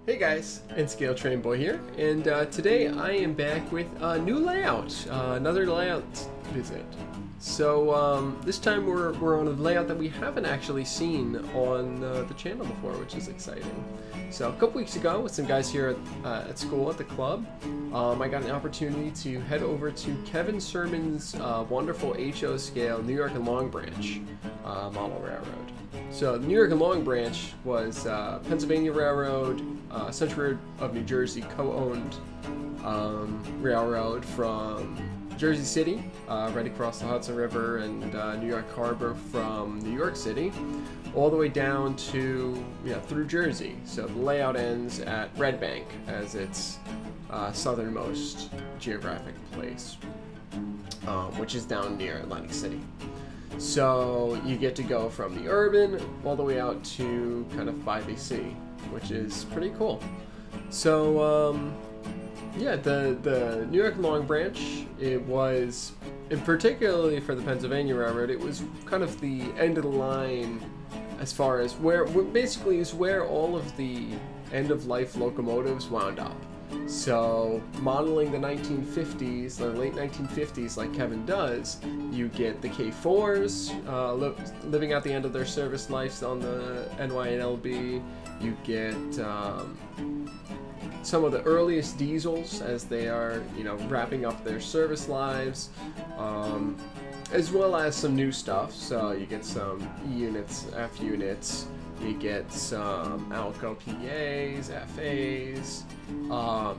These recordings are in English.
Hey guys, it's Scale Train Boy here, and today I am back with a new layout, another layout visit. So this time we're on a layout that we haven't actually seen on the channel before, which is exciting. So a couple weeks ago, with some guys here at school at the club, I got an opportunity to head over to Kevin Surman's wonderful HO scale New York and Long Branch model railroad. So the New York and Long Branch was Pennsylvania Railroad, Central of New Jersey co-owned railroad from Jersey City, right across the Hudson River, and New York Harbor from New York City, all the way down to through Jersey. So the layout ends at Red Bank as its southernmost geographic place, which is down near Atlantic City. So you get to go from the urban all the way out to kind of by the sea, which is pretty cool. So the New York Long Branch, it was, and particularly for the Pennsylvania Railroad, it was kind of the end of the line as far as where basically is where all of the end of life locomotives wound up. So modeling the 1950s, the late 1950s, like Kevin does, you get the K4s living out the end of their service lives on the NYLB. You get some of the earliest diesels as they are, wrapping up their service lives, as well as some new stuff. So you get some E units, F units. You get some Alco PAs, FAs,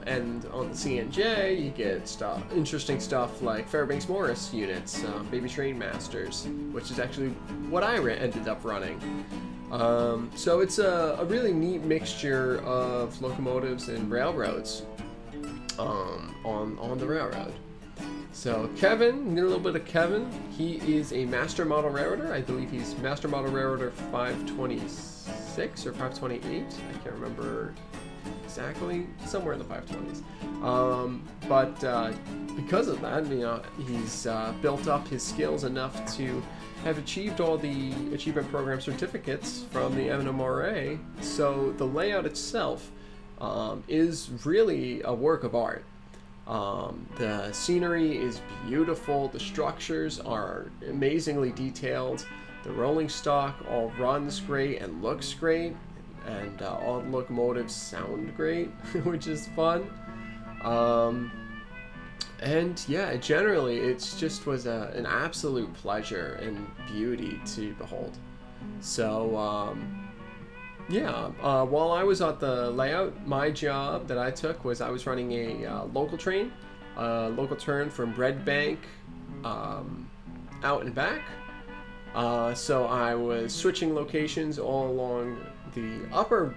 and on the CNJ you get interesting stuff like Fairbanks Morris units, Baby Train Masters, which is actually what I ended up running. So it's a really neat mixture of locomotives and railroads on the railroad. So Kevin, a little bit of Kevin. He is a master model railroader. I believe he's master model railroader 526 or 528. I can't remember exactly. Somewhere in the 520s. But because of that, he's built up his skills enough to have achieved all the achievement program certificates from the MMR. So the layout itself is really a work of art. The scenery is beautiful, the structures are amazingly detailed, the rolling stock all runs great and looks great, and all the locomotives sound great, which is fun. And yeah, generally it just was an absolute pleasure and beauty to behold. So while I was at the layout, my job that I took was I was running a local train, local turn from Red Bank out and back. So I was switching locations all along the upper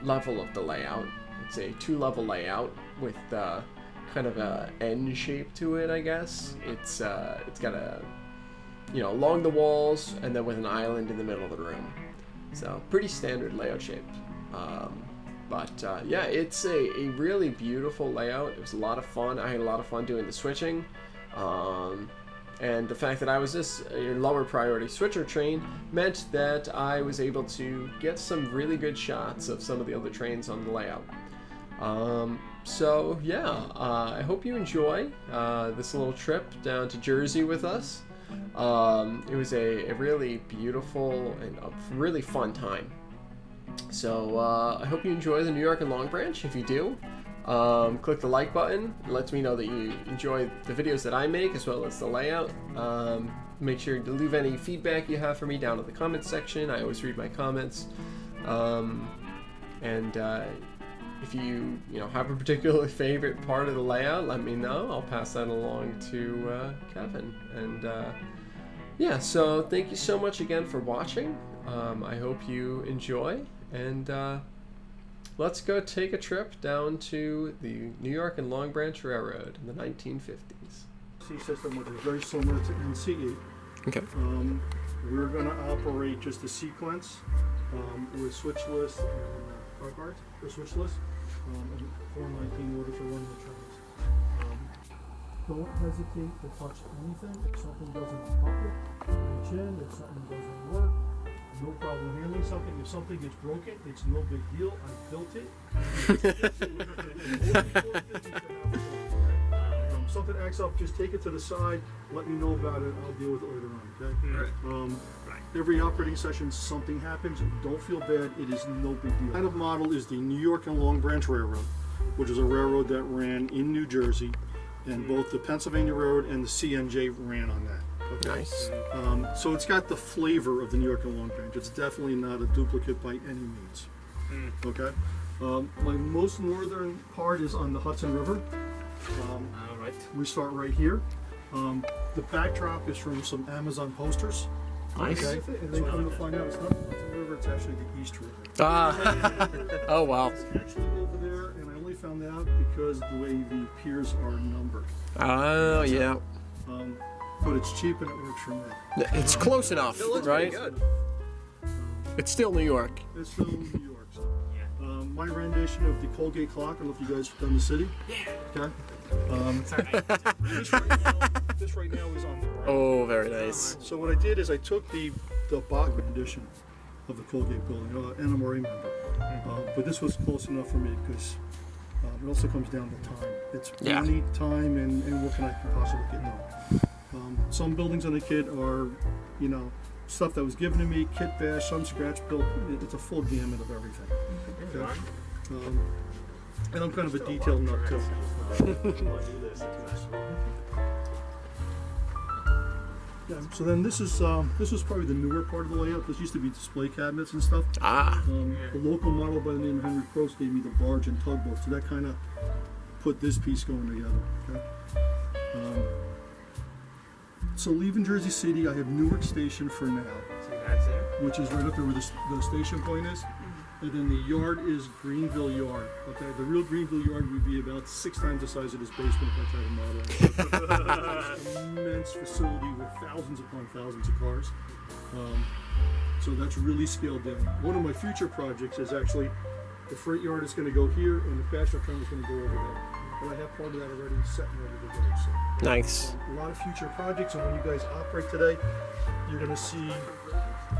level of the layout. It's a 2-level layout with kind of a N shape to it, I guess. It's got a along the walls and then with an island in the middle of the room. So pretty standard layout shape, but it's a really beautiful layout. It was a lot of fun. I had a lot of fun doing the switching, and the fact that I was this lower priority switcher train meant that I was able to get some really good shots of some of the other trains on the layout. I hope you enjoy this little trip down to Jersey with us. It was a really beautiful and a really fun time. So I hope you enjoy the New York and Long Branch. If you do, click the like button. It lets me know that you enjoy the videos that I make as well as the layout. Make sure to leave any feedback you have for me down in the comments section. I always read my comments. If you have a particular favorite part of the layout, let me know. I'll pass that along to Kevin. And so thank you so much again for watching. I hope you enjoy, and let's go take a trip down to the New York and Long Branch Railroad in the 1950s. System, which is very similar to NCE. Okay. We're going to operate just a sequence with switch list and car guard or switch list and form in order to run the trains. Don't hesitate to touch anything. If something doesn't buckle, reach in. If something doesn't work, no problem handling something. If something gets broken, it's no big deal. I built it. Something acts up, just take it to the side, let me know about it, I'll deal with it later on, okay? Every operating session, something happens, don't feel bad, it is no big deal. The kind of model is the New York and Long Branch Railroad, which is a railroad that ran in New Jersey, and both the Pennsylvania Railroad and the CNJ ran on that. Okay? Nice. So it's got the flavor of the New York and Long Branch. It's definitely not a duplicate by any means. Okay? My most northern part is on the Hudson River. We start right here. The backdrop is from some Amazon posters. Nice. Okay? And then come to find out, it's not the Hudson River, it's actually the East River. Oh wow. It's actually over there, and I only found that out because the way the piers are numbered. Oh yeah. But it's cheap and it works for me. It's close enough, right? Good. It's still New York. It's still New York. So. My rendition of the Colgate clock, I don't know if you guys have done the city. Yeah. Okay. This right now is on the right. Oh, very nice. So what I did is I took the Bach rendition of the Colgate building, MMR member. But this was close enough for me because it also comes down to time. It's money, time, and what can I possibly get done. Some buildings on the kit are, stuff that was given to me, kit bash, some scratch built. It's a full gamut of everything. Okay? And I'm kind of a detailed nut too. Yeah, so then this was probably the newer part of the layout. This used to be display cabinets and stuff. The local model by the name of Henry Croce gave me the barge and tugboat, so that kind of put this piece going together. Okay. So leaving Jersey City, I have Newark Station for now, which is right up there where the station point is. And then the yard is Greenville Yard. Okay, the real Greenville Yard would be about 6 times the size of this basement if I try to model it. It's an immense facility with thousands upon thousands of cars. So that's really scaled down. One of my future projects is actually the freight yard is going to go here and the fashion terminal is going to go over there. But I have part of that already set and ready to go. So, Nice. a lot of future projects, and when you guys operate today, you're going to see.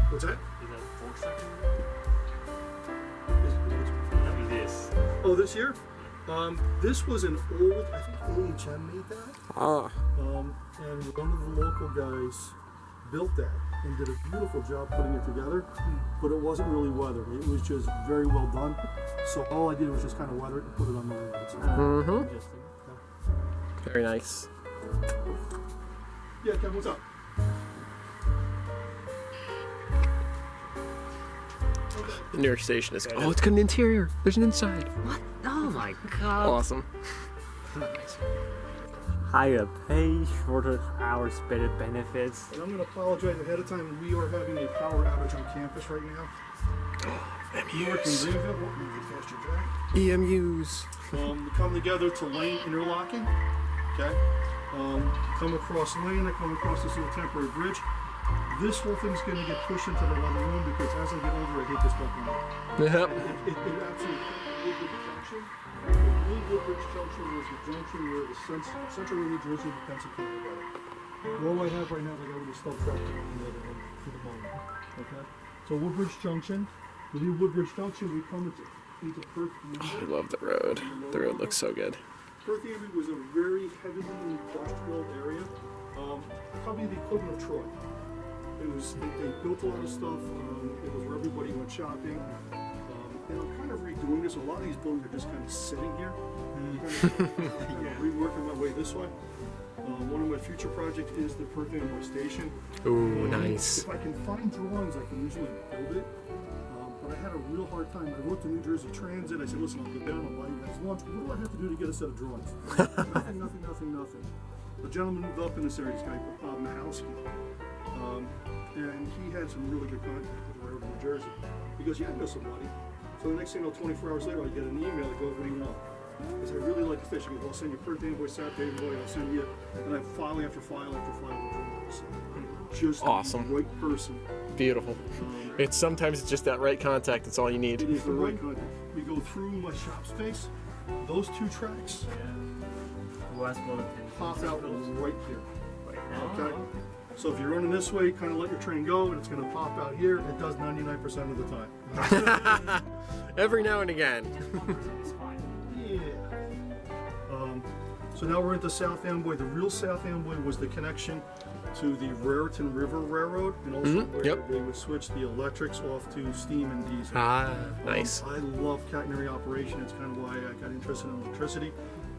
What's that? Oh, this here? This was an old, I think AHM made that. And one of the local guys built that and did a beautiful job putting it together, but it wasn't really weathered. It was just very well done. So all I did was just kind of weather it and put it on the railroad. Very nice. Yeah, Kevin, what's up? The New York Station is. Oh, it's got an interior. There's an inside. What? Oh my god. Awesome. Higher pay, shorter hours, better benefits. And I'm going to apologize ahead of time. We are having a power outage on campus right now. Newark and Greenville. What can you get past your Jack? EMUs. We come together to lane interlocking. Okay. Come across lane. I come across this little temporary bridge. This whole thing's going to get pushed into the other room because as I get older, I hate this fucking room. Yep. It absolutely. Woodbridge Junction. The Woodbridge Junction was the junction where the central New Jersey and Pennsylvania together. All I have right now is I got a little stuff trapped in the other room for the moment. Okay. So Woodbridge Junction. The new Woodbridge Junction, we come into Perth. I love the road. The road looks so good. Perth Amboy was a very heavily industrial area. Probably the equivalent of Troy. They built a lot of stuff. It was where everybody went shopping. And I'm kind of redoing this. A lot of these buildings are just kind of sitting here. Reworking my way this way. One of my future projects is the Perth Amboy Station. Ooh, nice. If I can find drawings, I can usually build it. But I had a real hard time. I wrote to New Jersey Transit. I said, listen, I'll go down, I'll buy you guys lunch. What do I have to do to get a set of drawings? nothing. A gentleman moved up in this area, this guy, Bob Mahowski. And he had some really good contact with the railroad in New Jersey. He goes, yeah, I know somebody. So the next thing I know, 24 hours later, I get an email that goes, what do you want? Because I really like to fish. I go, I'll send you Perth Amboy, South Amboy, I'll send you, and I have file after file after file of drawings. Just Awesome. the right person. Beautiful. Sometimes it's just that right contact. That's all you need. It is the right contact. We go through my shop space. Those 2 tracks pop out right here. Okay. So if you're running this way, kind of let your train go, and it's going to pop out here. It does 99% of the time. Every now and again. Yeah. So now we're into South Amboy. The real South Amboy was the connection to the Raritan River Railroad, and also where they would switch the electrics off to steam and diesel. Nice. I love catenary operation. It's kind of why I got interested in electricity.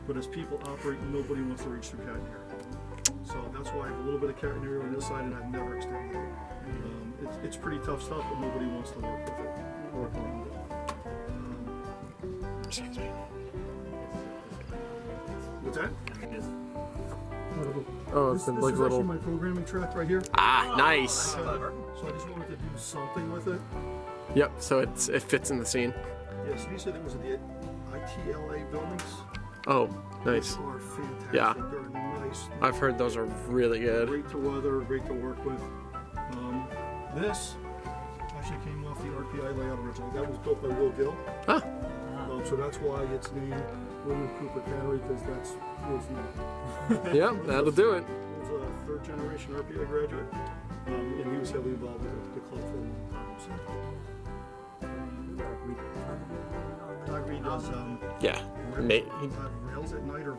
But as people operate, nobody wants to reach through catenary. So that's why I have a little bit of catenary on this side, and I've never extended it. It's pretty tough stuff, but nobody wants to work with it, work around it. Excuse me. What's that? Oh, it's This like is little. actually my programming track right here. Nice. So I just wanted to do something with it. Yep. So it fits in the scene. Yeah, so these are the ITLA buildings. Oh, nice. They are fantastic. Yeah. They're nice. I've heard those are really good. Great to weather, great to work with. This actually came off the RPI layout originally. That was built by Will Gill. Huh. So that's why it's named William Cooper Cannery, because that's Will's name. Yep, that'll do it. He was a third generation RPI graduate, and he was heavily involved with the club for a long time. Doug Reed does Yeah. rails at night or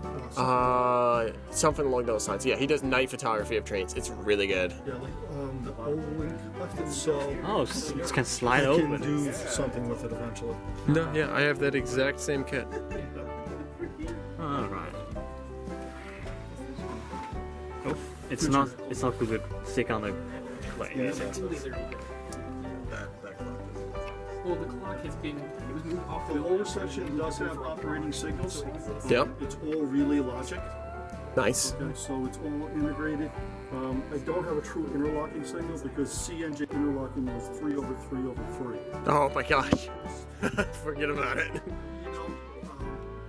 Something along those lines. Yeah, he does night photography of trains. It's really good. yeah, like the old link left it, so Oh, it can slide I open. can do something with it eventually. No, yeah, I have that exact same kit. All right. Oh, it's not good to stick on the plane, is it? Well, the clock has been, it was moved off The lower section does have operating signals. Yep. It's all relay logic. Nice. Okay, so it's all integrated. I don't have a true interlocking signal because CNJ interlocking was 3/3/3. Oh my gosh. Forget about it. You know,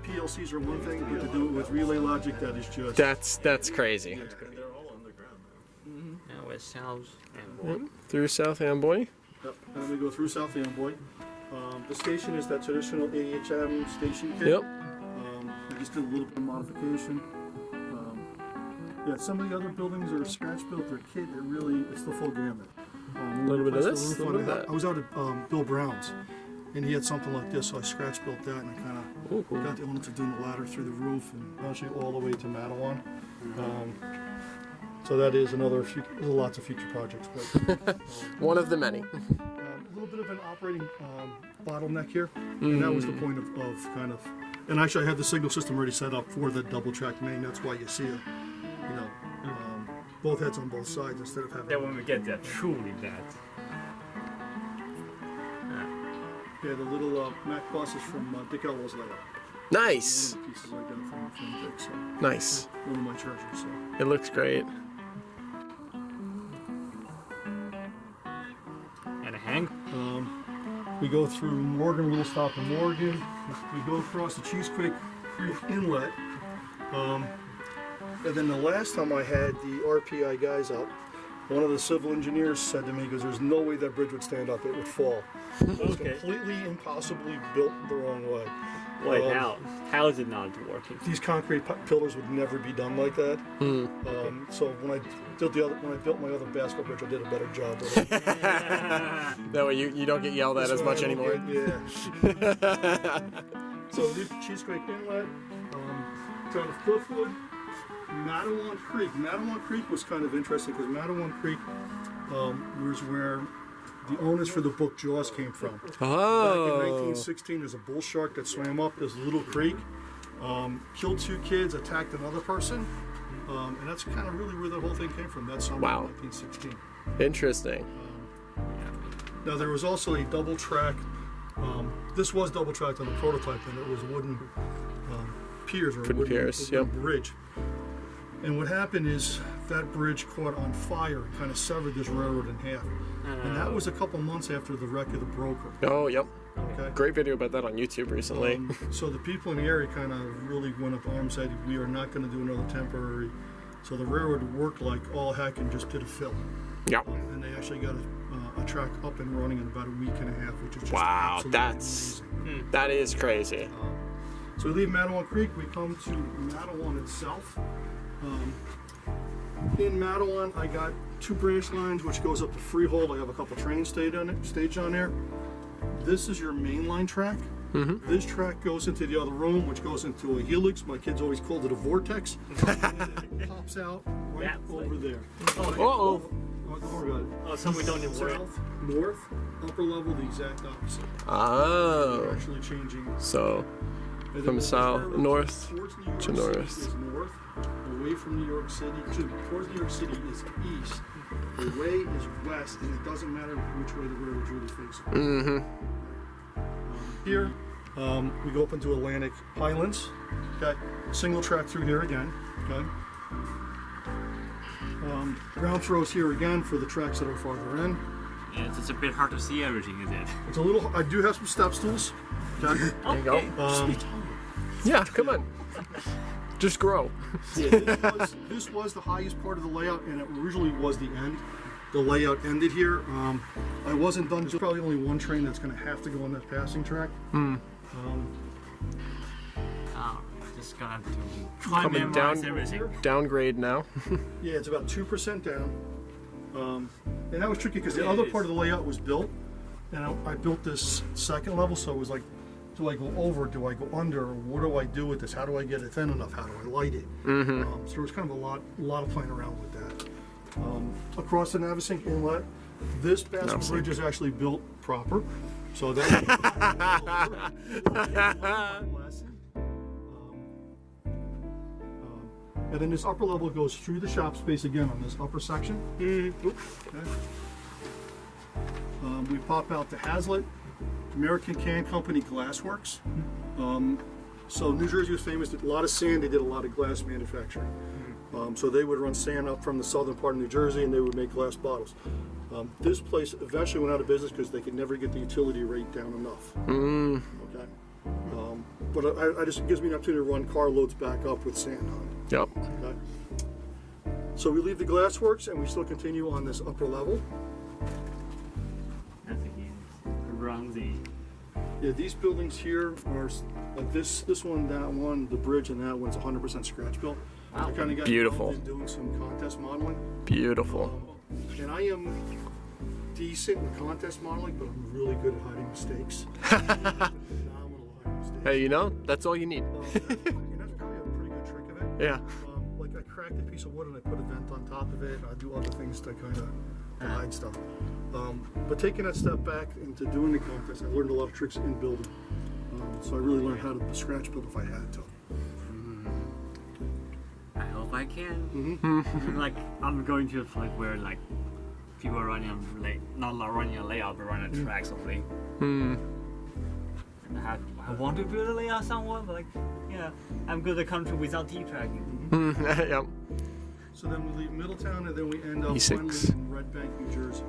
PLCs are one thing, but to do it with relay logic, that is just. That's crazy. Now it's South and Through South Amboy. Yep. And we go through South Amboy. The station is that traditional AHM station kit. Yep. I just did a little bit of modification. Yeah, some of the other buildings are scratch built, they're kit, it's the full gamut. A little bit of this, a little bit of that. I was out at Bill Brown's, and he had something like this, so I scratch built that, and I kind of got the elements of doing the ladder through the roof, and actually all the way to Matawan. So that is another, there's lots of future projects. But, One of the many. a little bit of an operating bottleneck here, and that was the point of kind of, and actually I had the signal system already set up for the double track main, that's why you see it. You know, both heads on both sides instead of having. then when we get there, truly bad. Yeah, the little Mac buses from Dick Elwell's layout. Nice. One of the pieces I got from Dick, so Nice. one of my treasures. So. It looks great. And a hang. We go through Morgan, we'll stop in Morgan. We go across the Cheesequake Creek Inlet. And then the last time I had the RPI guys up, one of the civil engineers said to me, because there's no way that bridge would stand up, it would fall. It was completely impossibly built the wrong way. Wait, how is it not working? These concrete pillars would never be done like that. So when I built my other basketball bridge, I did a better job with it. That way you don't get yelled at as much anymore. Yeah. So the Cheesequake Inlet, town of Cliffwood, Matawan Creek. Matawan Creek was kind of interesting because Matawan Creek was where the owners for the book Jaws came from. Back in 1916, there's a bull shark that swam up this little creek, killed 2 kids, attacked another person, and that's kind of really where the whole thing came from. That summer of 1916. Interesting. Now there was also a double track. This was double tracked on the prototype, and it was wooden piers or Wooden wooden piers, yep. bridge. And what happened is that bridge caught on fire and kind of severed this railroad in half. And that was a couple months after the wreck of the Broker. Oh, yep. Okay. Great video about that on YouTube recently. So the people in the area kind of really went up arms, said we are not going to do another temporary. So the railroad worked like all heck and just did a fill. Yep. And they actually got a track up and running in about a week and a half, which is just Wow, absolutely that's amazing. that is crazy. So we leave Matawan Creek, we come to Matawan itself. In Matawan, I got 2 branch lines, which goes up to Freehold. I have a couple training stage on there. This is your main line track. This track goes into the other room, which goes into a helix. My kids always called it a vortex. And it pops out right over there. Oh, Oh, so we don't need worry. South, north, upper level, the exact opposite. Oh. They're actually changing. So And from then south, over north towards New York to City north. is north. Away from New York City, towards New York City is east. Away is west, and it doesn't matter which way the railroad's really facing. Here, we go up into Atlantic Highlands. Okay, single track through here again. Okay. Ground throws here again for the tracks that are farther in. yeah, it's a bit hard to see everything, is it? It's a little. I do have some step stools. Okay. There you go. Yeah, come on. Just grow. Yeah, this was the highest part of the layout, and it originally was the end. The layout ended here. I wasn't done. There's probably only one train that's going to have to go on that passing track. Just gonna have to try Coming memorize down. everything. Downgrade now. Yeah, it's about 2% down. And that was tricky because the other part of the layout was built, and I built this second level, so it was like, do I go over? Do I go under? What do I do with this? How do I get it thin enough? How do I light it? So there was kind of a lot of playing around with that. Across the Navasink Inlet, this basket bridge is actually built proper, so that. And then this upper level goes through the shop space again on this upper section. Okay. We pop out to Hazlitt, American Can Company Glassworks. So New Jersey was famous, did a lot of sand, they did a lot of glass manufacturing. So they would run sand up from the southern part of New Jersey and they would make glass bottles. This place eventually went out of business because they could never get the utility rate down enough. Okay. But I just, it gives me an opportunity to run carloads back up with sand on it. Yep. Okay. So we leave the glassworks and we still continue on this upper level. That's again around the. Yeah, these buildings here are like this one, that one, the bridge, and that one's 100% scratch built. I kind of got Beautiful. involved in doing some contest modeling. Beautiful. And I am decent in contest modeling, but I'm really good at hiding mistakes. Phenomenal at hiding mistakes. Hey, you know, that's all you need. And that's probably a pretty good trick of it. Yeah. Like I cracked a piece of wood and I put a vent on top of it. I do other things to kind of hide stuff. But taking that step back into doing the contest, I learned a lot of tricks in building. So I really learned how to scratch build if I had to. I hope I can. Like I'm going to a place where like people are running not running a layout, but running a track something. And I want to build a layout somewhere, but like, yeah, I'm good at country without T-tracking. Yep. So then we leave Middletown and then we end up E6. finally in Red Bank, New Jersey.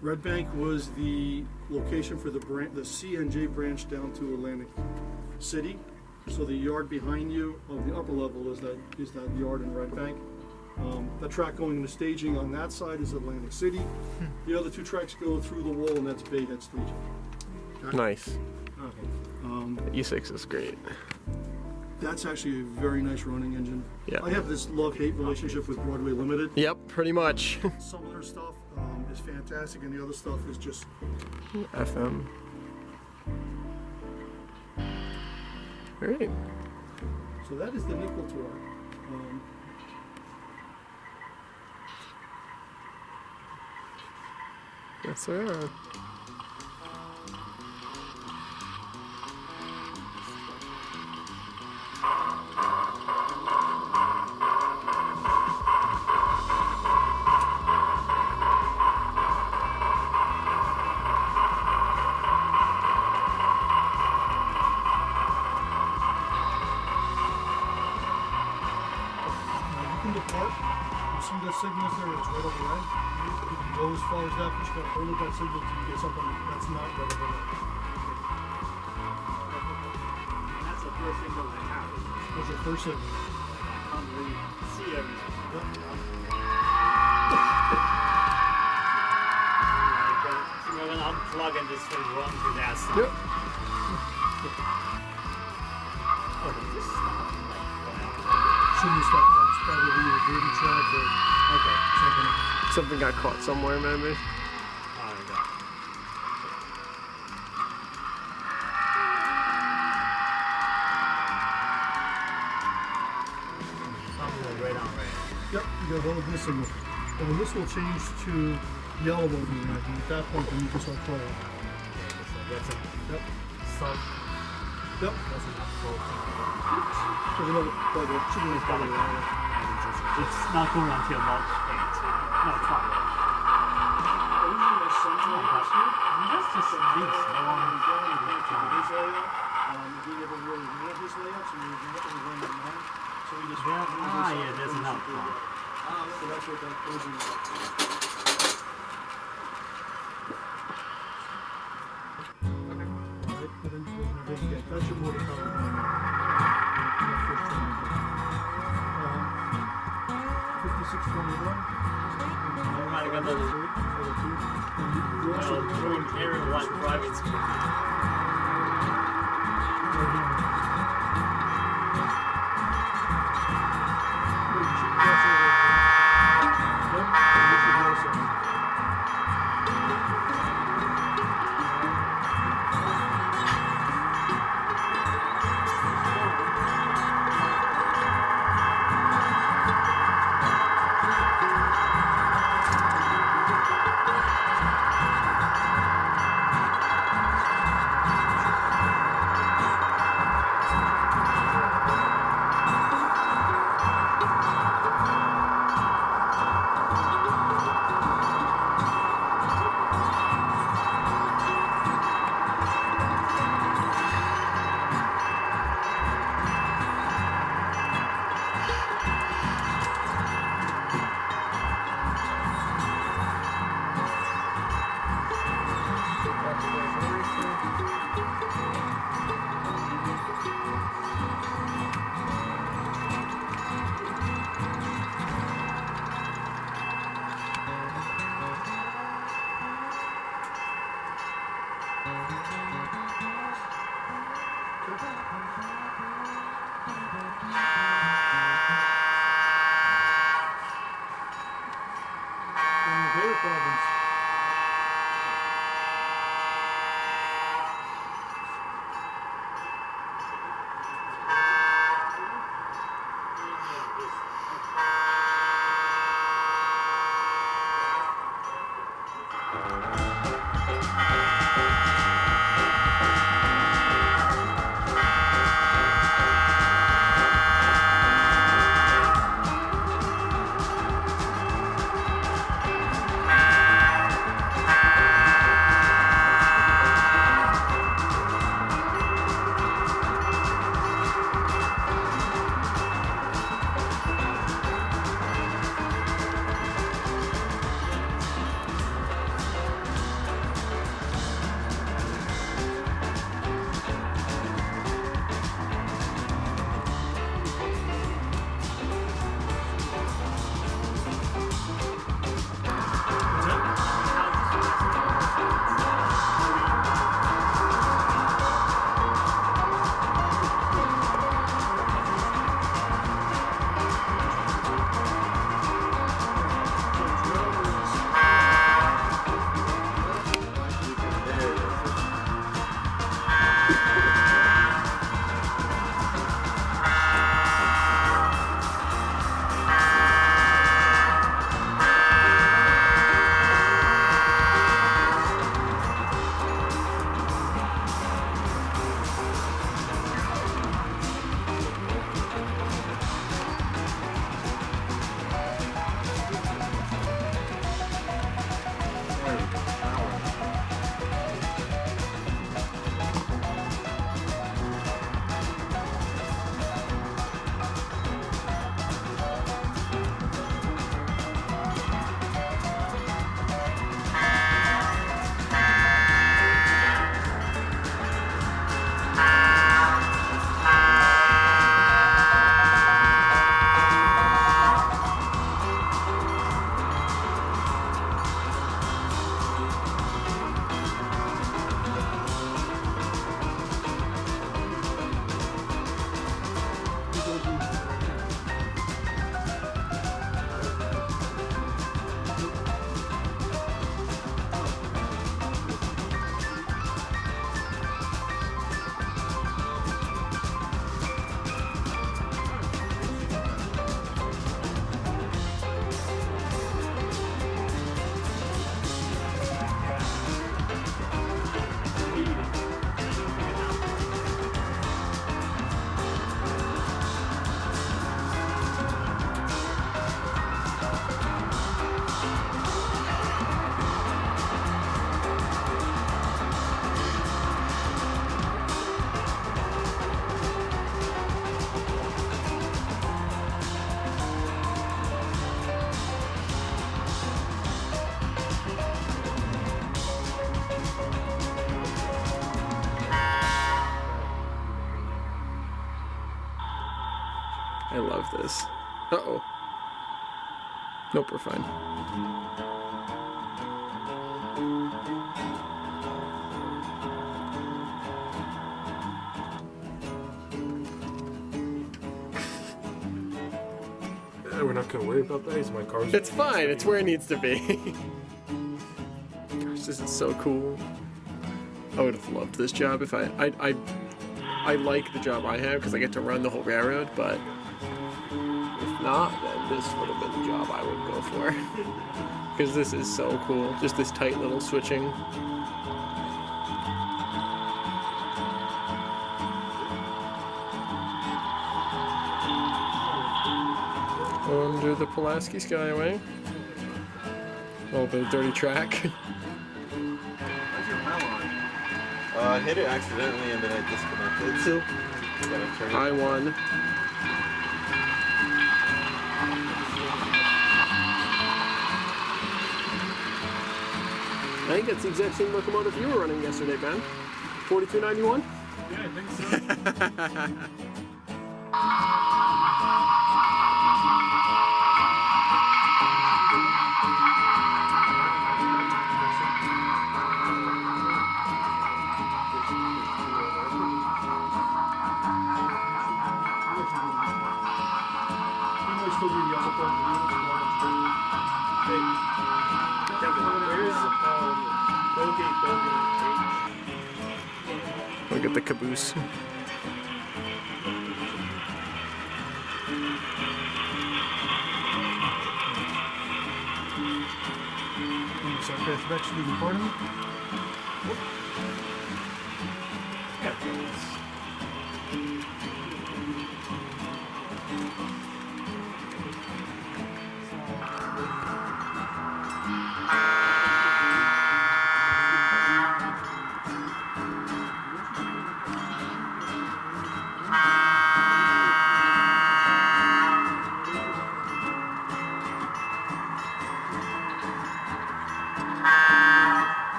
Red Bank was the location for the CNJ branch down to Atlantic City. So the yard behind you of the upper level is that yard in Red Bank. The track going into staging on that side is Atlantic City. The other 2 tracks go through the wall and that's Bayhead staging. Okay? Nice. Okay. E6 is great. That's actually a very nice running engine. Yeah. I have this love-hate relationship with Broadway Limited. Yep, pretty much. Some of their stuff is fantastic, and the other stuff is just. FM. Great. So that is the nickel tour. Yes, sir. See that signal there? It's red over red. You can go as far as that, but you gotta hold that signal till you get something that's not red over red. That's the first thing that I have. That's the first signal. I can't really see everything. We're gonna unplug and just run to that. Yep. Shouldn't stop that. probably a baby track or Okay. something else. Something got caught somewhere, maybe. Something right on right. Yep, you got all of this signal. And when this will change to yellow over the red, and at that point then you can start playing. Okay, so that's a Yep. some. Yep. That's enough for. There's another plug there. Should be a plug there. It's not going until March 8th. No, 12th. That's just a piece. Yeah, there's enough. So that's what that goes in. Alright, and then again, that's your motor power. On the first channel. 5621. I might have got those. Doing aerial like driving school. I love this. Uh-oh. Nope, we're fine. We're not gonna worry about that. My car's. It's fine. It's where it needs to be. Gosh, this is so cool. I would have loved this job if I like the job I have because I get to run the whole railroad, but if not, then this would have been the job I would go for. Because this is so cool. Just this tight little switching. Under the Pulaski Skyway. A little bit of dirty track. Where's your power on? I hit it accidentally and then I disconnected. So gotta turn it. I won. I think that's the exact same locomotive you were running yesterday, Ben. 4291? Yeah, I think so. Look at the caboose. So it's actually recording.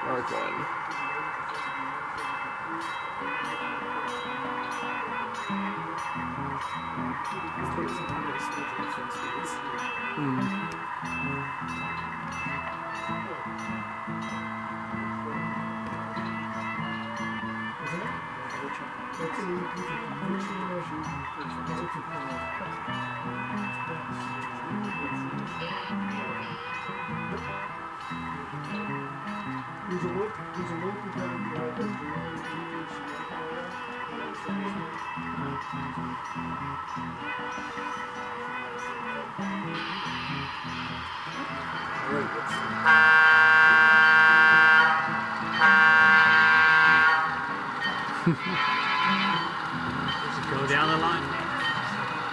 Mark one. Does it go down the line?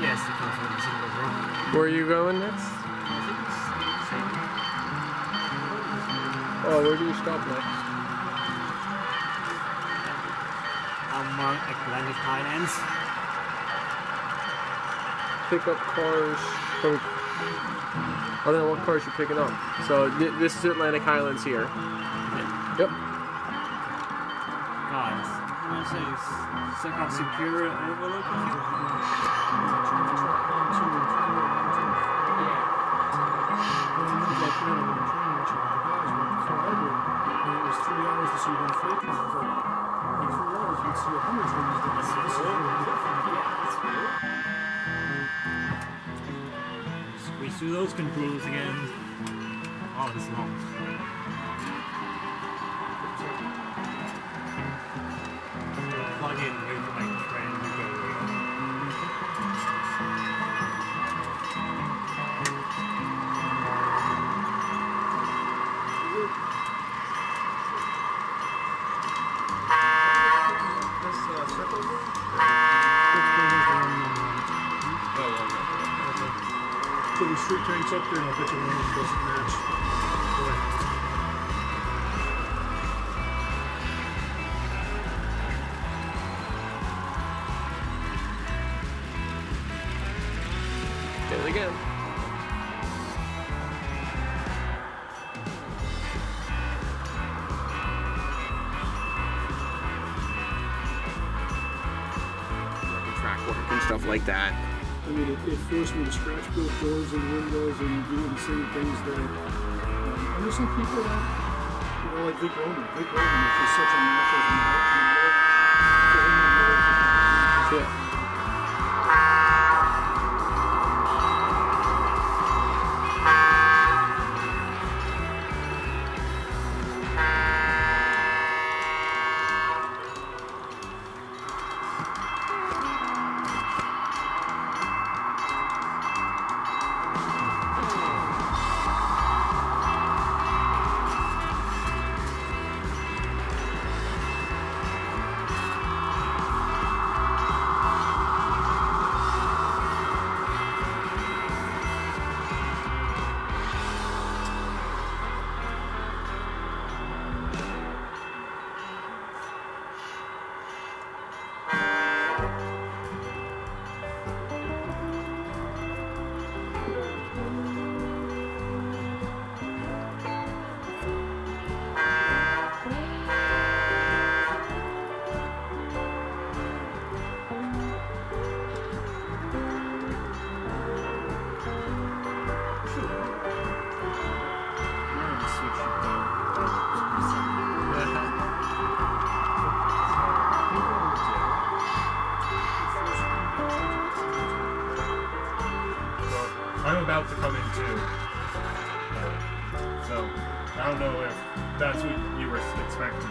Yes, it comes from the single row. Where are you going next? I think it's same. Oh, where do you stop next? Atlantic Highlands. Pick up cars from... I don't know what cars you're picking up. So this is Atlantic Highlands here. Yep. Guys, I want to say it's some kind of superior overlook. Squeeze through those controls again. Oh, it's long. Plug in with like train to go. So the street tanks up there, and I'll bet you one of them doesn't match. Did it again. track work and stuff like that. I mean, it forced me to scratch both doors and windows and do the same things that. And there's some people that, like Vic Roman. Vic Roman is just such a master's Yeah. I'm about to come in too. So, I don't know if that's what you were expecting.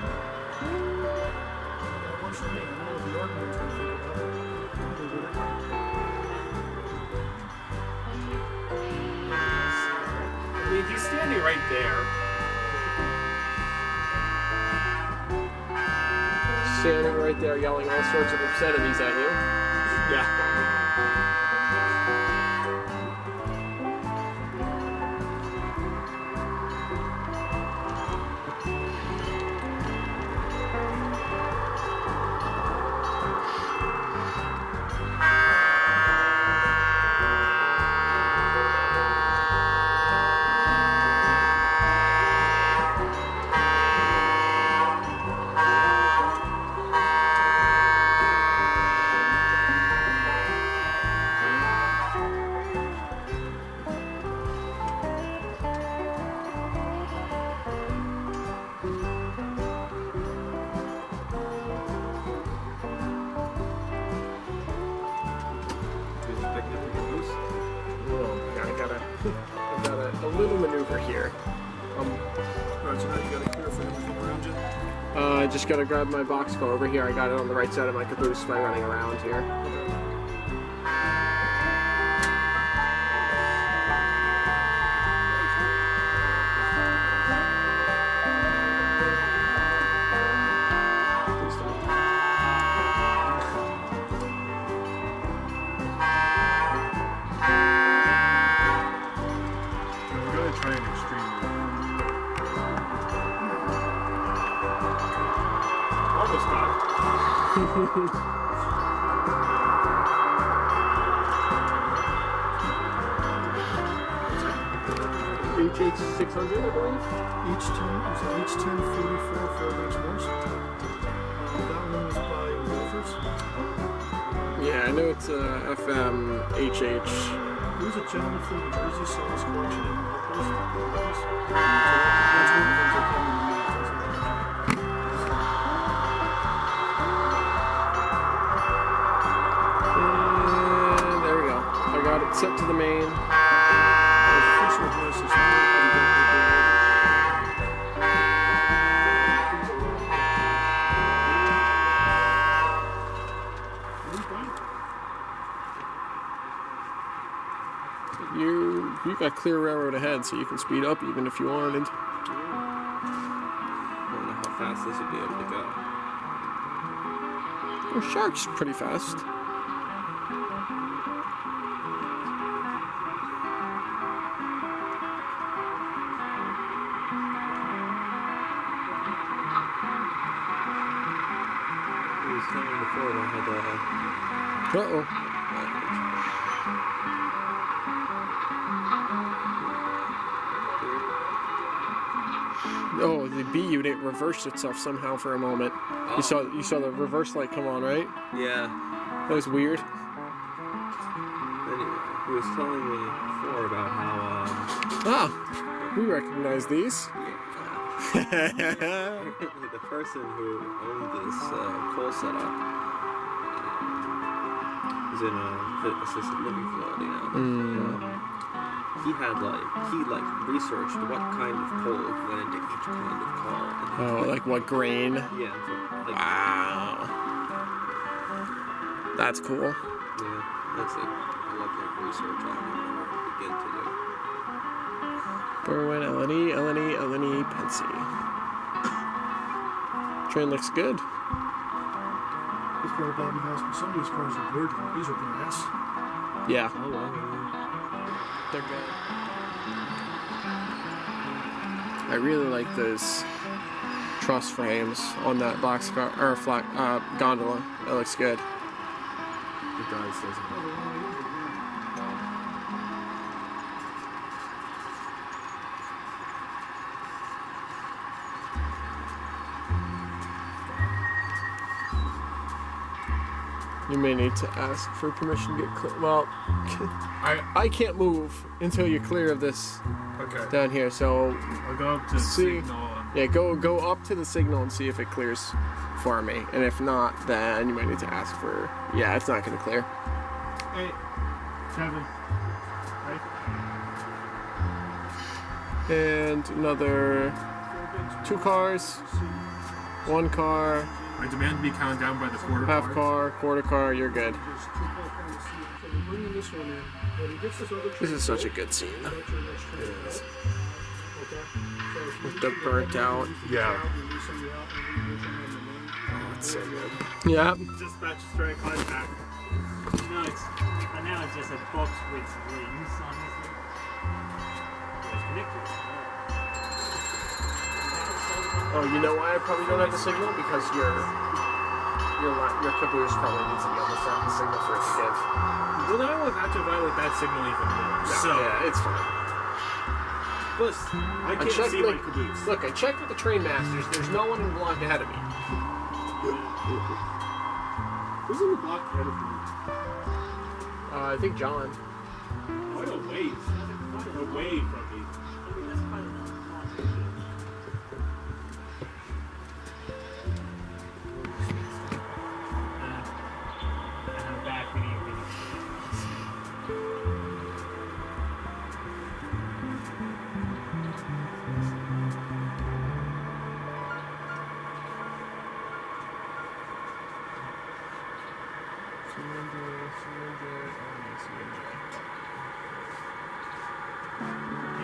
I mean, he's standing right there. Standing right there yelling all sorts of obscenities at you. Yeah. I've got a little maneuver here. Alright, so now you gotta clear for everything around you. I just gotta grab my box car over here. I got it on the right side of my caboose by running around here. We're going to try an extreme move. Almost got it. HH 600, I believe. H10 44 Fairbanks Morse. That one was by Wolfers. Yeah, I know it's FM HH. There was a gentleman from New Jersey saw this collection in Marcos. That's one of the things that came to me. And there we go. I got it set to the main. Official address is You got clear railroad ahead, so you can speed up even if you wanted. I don't know how fast this would be able to go. Well, Shark's pretty fast. It was coming before and I had Uh-oh. Oh, the B unit reversed itself somehow for a moment. Oh. You saw the reverse light come on, right? yeah. That was weird. Anyway, he was telling me before about how, We recognize these. the person who owned this coal setup is in a assisted living facility now. He researched what kind of coal went into each kind of car. Oh, like what grain? Yeah. Wow. That's cool. Yeah, that's like a lot of research I don't even know where to begin to do. Berwyn, Eleni, Pensy. Train looks good. This part about my house, but some of these cars are weird. These are brass. Yeah. Oh wow. They're good. I really like those truss frames on that boxcar or flat gondola. That looks good. It does, doesn't it? You may need to ask for permission to get clear. Well, I can't move until you're clear of this Okay. down here. So I'll go up to See. signal. yeah, go up to the signal and see if it clears for me. And if not, then you might need to ask for. Yeah, it's not going to clear. Hey, Kevin. And another 2 cars, 1 car, I demand to be counted down by the quarter half car, quarter car. You're good. Just too far from the seat. So we're bringing this one in. When he gets this other This train is such a good scene. that's your next train, right? Okay? So if With you the get burnt that, out. you can Yeah. get out, you leave somebody out, and you can have the name. Oh, it's so good. Yeah. Dispatch straight contact. No, now it's just a box with rings on it. It's connected. Oh, you know why I probably don't have the signal? Because your caboose probably needs to be on the side of the signal for it to give. Well, then I will have to violate that signal even more. So, Yeah, it's fine. plus, I can't checked, see my like- caboose. Look, I checked with the train masters. There's no one in the block ahead of me. Who's in the block ahead of you? I think John. Quite a ways. Away from me. And I'm back when you You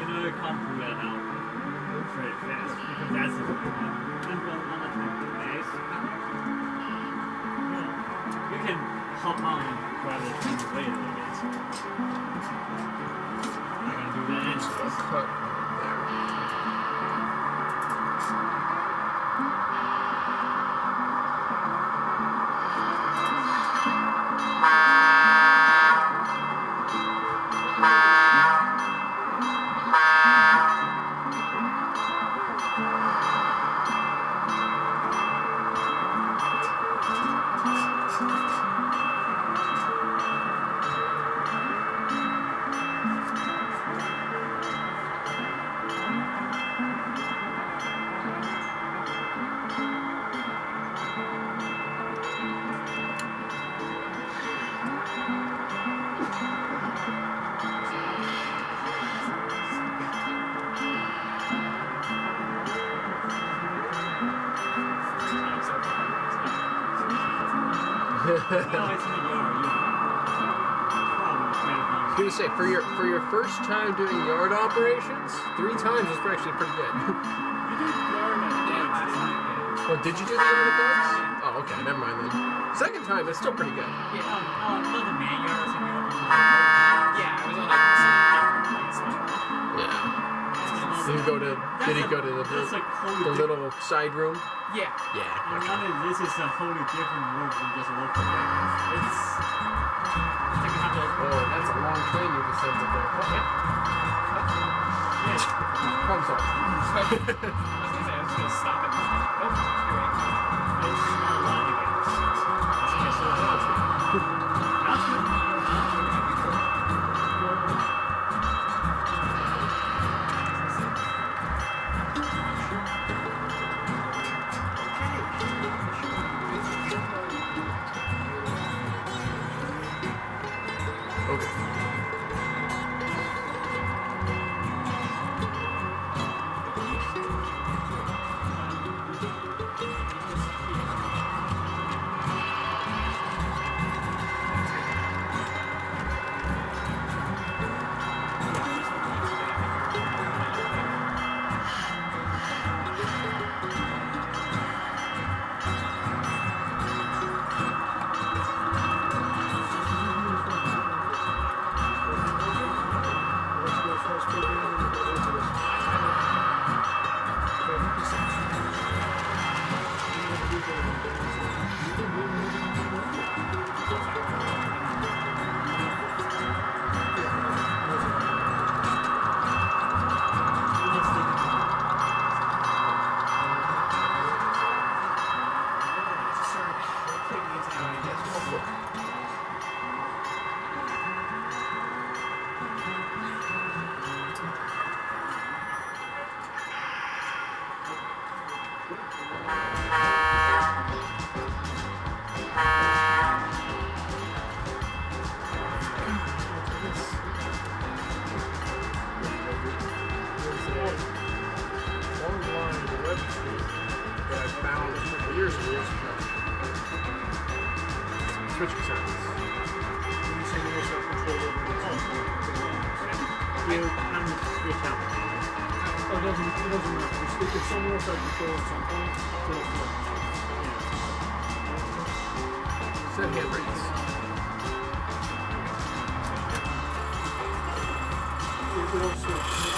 know you can't pull that out very fast because that's the unattractive base. You can hop on and grab it from the way a little bit. I'm gonna do that anyway. Cut there. No, it's in the yard. You probably better I was gonna say for your first time doing yard operations, 3 times is actually pretty good. Oh, did you do the yard at dogs? Oh, okay, never mind then. Second time, that's still pretty good. Yeah, not the main yard, it's in the open. Yeah, I was on like some Yeah. Did he go to That's like the little side room? Yeah. Yeah. I mean, this is a wholly different world than just local there. It's like you have to. Oh, that's a long train you've assembled there. Yeah. Problem solved. I was gonna say I was gonna stop it. Oh, you're right. It's not a lot again. That's Okay. Switching sounds. When you say you also have control over the You can switch out. it doesn't matter. If someone else has control at some point, it'll flip. Set hand raise. It'll switch.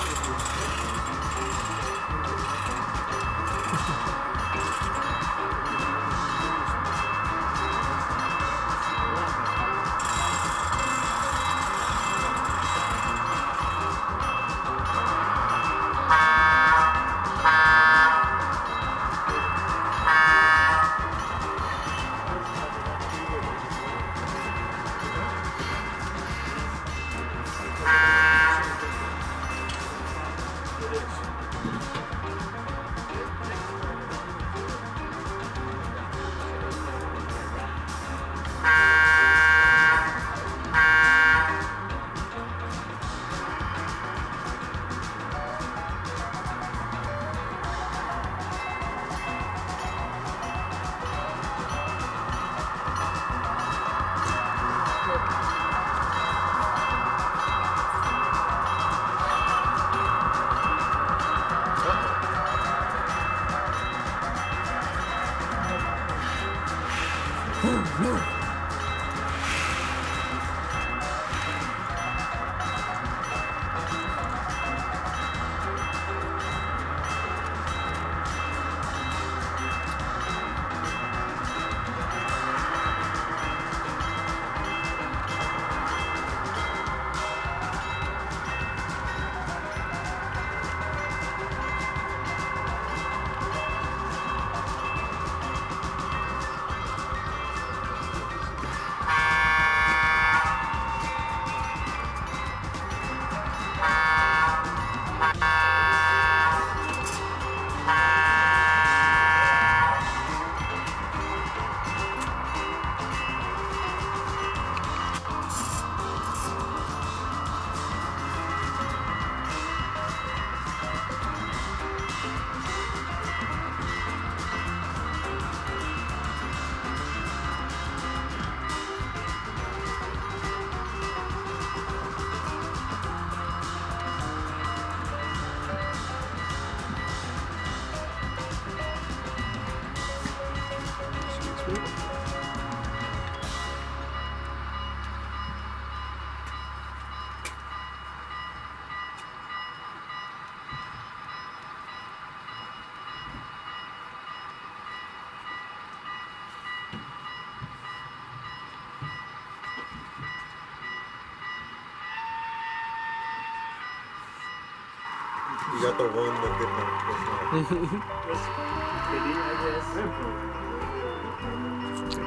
You got the one that did not.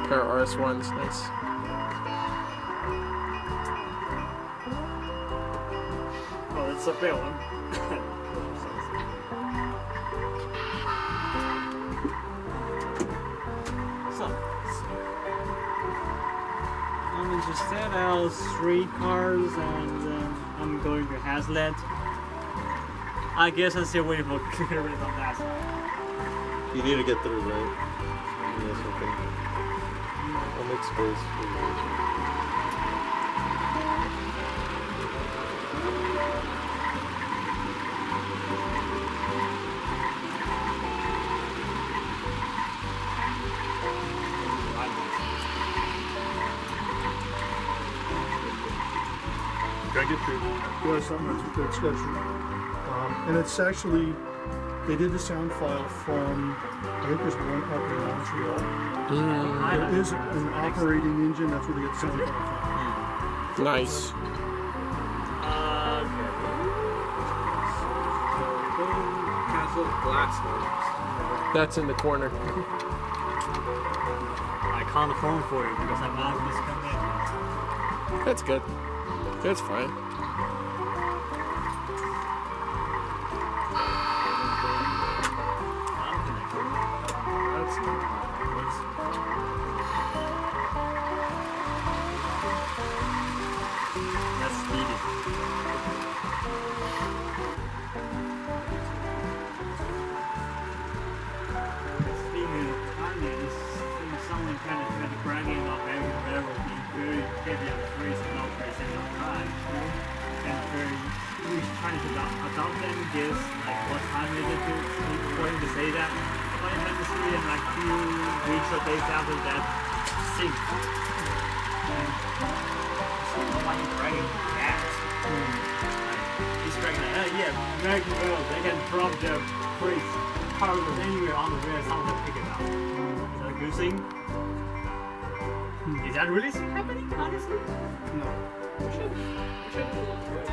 Pair of RS1s, nice. Oh, that's a fair one. So, instead of 3 cars and I'm going to Hazlet. I guess I'm still waiting for clearance on that side. You need to get through, right? Yes, okay. I'll make space for you. Can I get through? Yes, that's a good schedule. And it's actually, they did the sound file from, I think there's one up in Montreal. There is an operating engine, that's where they get the sound file from. Nice. Castle glass ones. That's in the corner. I can't afford for you because I'm not disconnected. That's good. That's fine. That's needed. Speaking of timing, someone kind of bragging about every railroad being very heavy on the brakes and not pressing on time. And very, we're trying to adopt them, guess like what time is it for him to say that. But in Tennessee, and like 2 weeks or days after that, sync. Why you bragging that? He's bragging like, yeah, American railroad, they can drop their brakes cargoes anywhere on the rail, someone can pick it up. Is that a good thing? Is that really happening, honestly? No. We should look through it.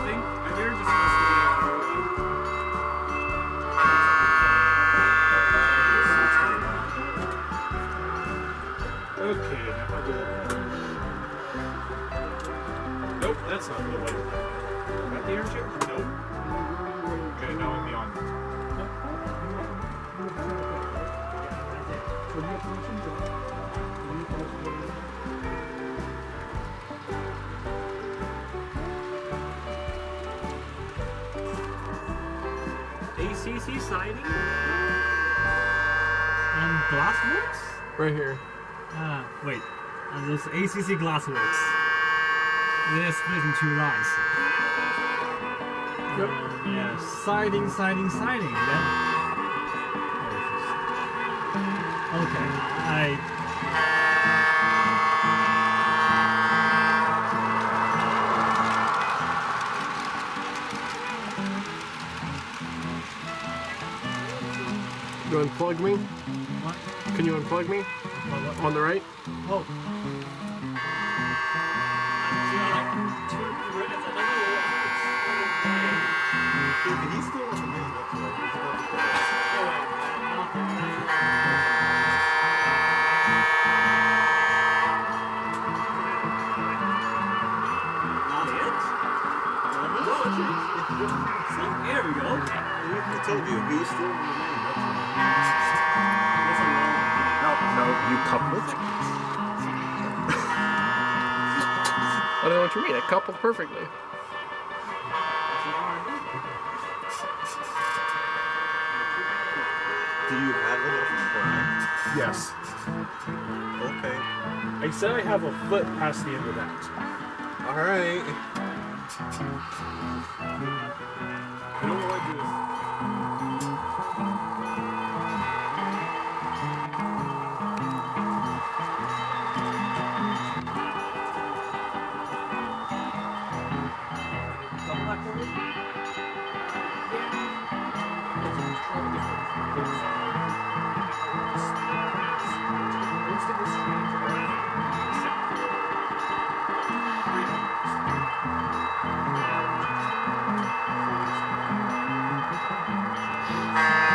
I hear just supposed to Okay, now I'll do it. Nope, that's not the way. Got the air chip? Nope. Okay, now I'm beyond. ACC siding and glassworks? Right here. Wait. There's ACC glassworks. They're split in 2 lines. Yeah, siding. Then. Okay, You unplug me? What? Can you unplug me? On the right? Oh. He's still on the main, that's why. Not it? So, here we go. I told you, he's still on the main, that's why. That's a long No, you coupled. I don't know what you mean. It coupled perfectly. Do you have enough ground? Yes. Okay. I said I have a foot past the end of that. Alright. You know what I do? Yeah.